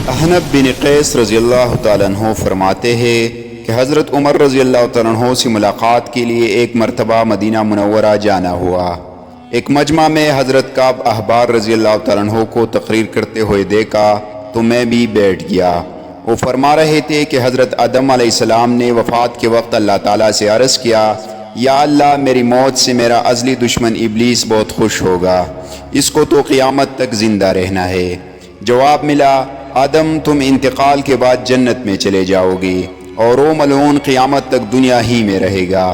احنف بن قیس رضی اللہ تعالیٰ عنہ فرماتے ہیں کہ حضرت عمر رضی اللہ تعالیٰ عنہ سے ملاقات کے لیے ایک مرتبہ مدینہ منورہ جانا ہوا۔ ایک مجمع میں حضرت کعب احبار رضی اللہ تعالیٰ عنہ کو تقریر کرتے ہوئے دیکھا تو میں بھی بیٹھ گیا۔ وہ فرما رہے تھے کہ حضرت آدم علیہ السلام نے وفات کے وقت اللہ تعالیٰ سے عرض کیا، یا اللہ میری موت سے میرا ازلی دشمن ابلیس بہت خوش ہوگا، اس کو تو قیامت تک زندہ رہنا ہے۔ جواب ملا، آدم تم انتقال کے بعد جنت میں چلے جاؤ گے اور وہ ملعون قیامت تک دنیا ہی میں رہے گا۔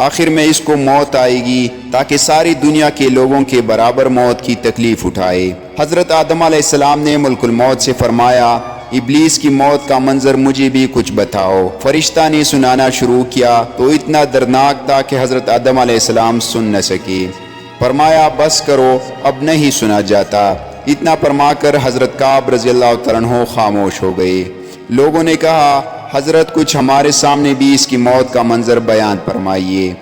آخر میں اس کو موت آئے گی تاکہ ساری دنیا کے لوگوں کے برابر موت کی تکلیف اٹھائے۔ حضرت آدم علیہ السلام نے ملک الموت سے فرمایا، ابلیس کی موت کا منظر مجھے بھی کچھ بتاؤ۔ فرشتہ نے سنانا شروع کیا تو اتنا دردناک تھا کہ حضرت آدم علیہ السلام سن نہ سکے۔ فرمایا بس کرو، اب نہیں سنا جاتا۔ اتنا فرما کر حضرت کعب رضی اللہ تعالیٰ عنہ خاموش ہو گئے۔ لوگوں نے کہا، حضرت کچھ ہمارے سامنے بھی اس کی موت کا منظر بیان فرمائیے۔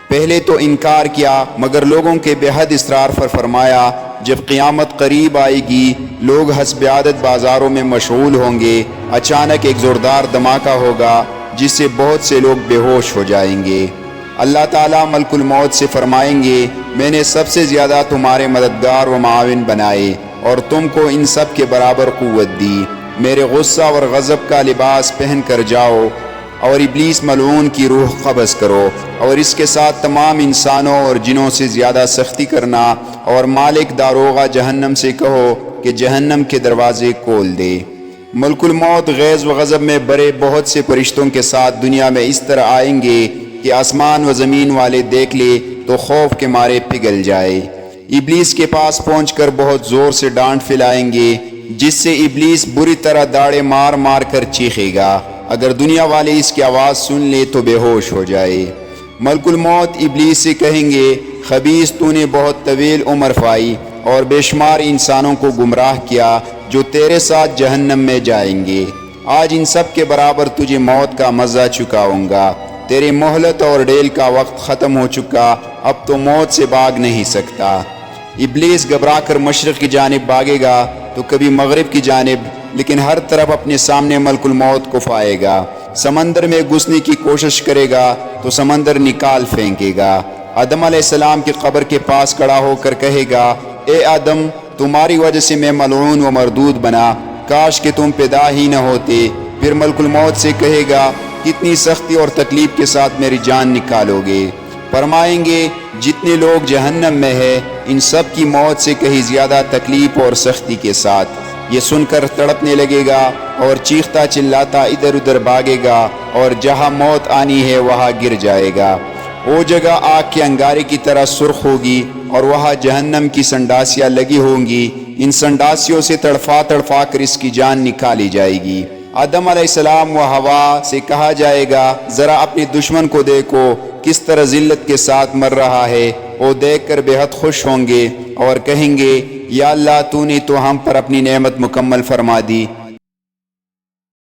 پہلے تو انکار کیا، مگر لوگوں کے بے حد اصرار پر فرمایا، جب قیامت قریب آئے گی، لوگ حسب عادت بازاروں میں مشغول ہوں گے، اچانک ایک زوردار دھماکہ ہوگا جس سے بہت سے لوگ بے ہوش ہو جائیں گے۔ اللہ تعالیٰ ملک الموت سے فرمائیں گے، میں نے سب سے زیادہ تمہارے مددگار و معاون بنائے اور تم کو ان سب کے برابر قوت دی۔ میرے غصہ اور غضب کا لباس پہن کر جاؤ اور ابلیس ملعون کی روح قبض کرو اور اس کے ساتھ تمام انسانوں اور جنوں سے زیادہ سختی کرنا، اور مالک داروغہ جہنم سے کہو کہ جہنم کے دروازے کھول دے۔ ملک الموت غیظ و غضب میں بڑے بہت سے فرشتوں کے ساتھ دنیا میں اس طرح آئیں گے کہ آسمان و زمین والے دیکھ لے تو خوف کے مارے پگھل جائے۔ ابلیس کے پاس پہنچ کر بہت زور سے ڈانٹ پھیلائیں گے جس سے ابلیس بری طرح داڑے مار مار کر چیخے گا۔ اگر دنیا والے اس کی آواز سن لے تو بے ہوش ہو جائے۔ ملک الموت ابلیس سے کہیں گے، خبیث تو نے بہت طویل عمر پائی اور بے شمار انسانوں کو گمراہ کیا جو تیرے ساتھ جہنم میں جائیں گے۔ آج ان سب کے برابر تجھے موت کا مزہ چکاؤں گا۔ تیری مہلت اور ڈیل کا وقت ختم ہو چکا، اب تو موت سے بھاگ نہیں سکتا۔ ابلیس گھبرا کر مشرق کی جانب بھاگے گا تو کبھی مغرب کی جانب، لیکن ہر طرف اپنے سامنے ملک الموت کو پائے گا۔ سمندر میں گھسنے کی کوشش کرے گا تو سمندر نکال پھینکے گا۔ آدم علیہ السلام کی قبر کے پاس کھڑا ہو کر کہے گا، اے آدم تمہاری وجہ سے میں ملعون و مردود بنا، کاش کہ تم پیدا ہی نہ ہوتے۔ پھر ملک الموت سے کہے گا، کتنی سختی اور تکلیف کے ساتھ میری جان نکالو گے؟ فرمائیں گے، جتنے لوگ جہنم میں ہے ان سب کی موت سے کہیں زیادہ تکلیف اور سختی کے ساتھ۔ یہ سن کر تڑپنے لگے گا اور چیختا چلاتا ادھر ادھر بھاگے گا اور جہاں موت آنی ہے وہاں گر جائے گا۔ وہ جگہ آگ کے انگارے کی طرح سرخ ہوگی اور وہاں جہنم کی سنڈاسیاں لگی ہوں گی۔ ان سنڈاسیوں سے تڑفا تڑفا کر اس کی جان نکالی جائے گی۔ آدم علیہ السلام و ہوا سے کہا جائے گا، ذرا اپنے دشمن کو دیکھو کس طرح ذلت کے ساتھ مر رہا ہے۔ وہ دیکھ کر بے حد خوش ہوں گے اور کہیں گے، یا اللہ تو نے تو ہم پر اپنی نعمت مکمل فرما دی،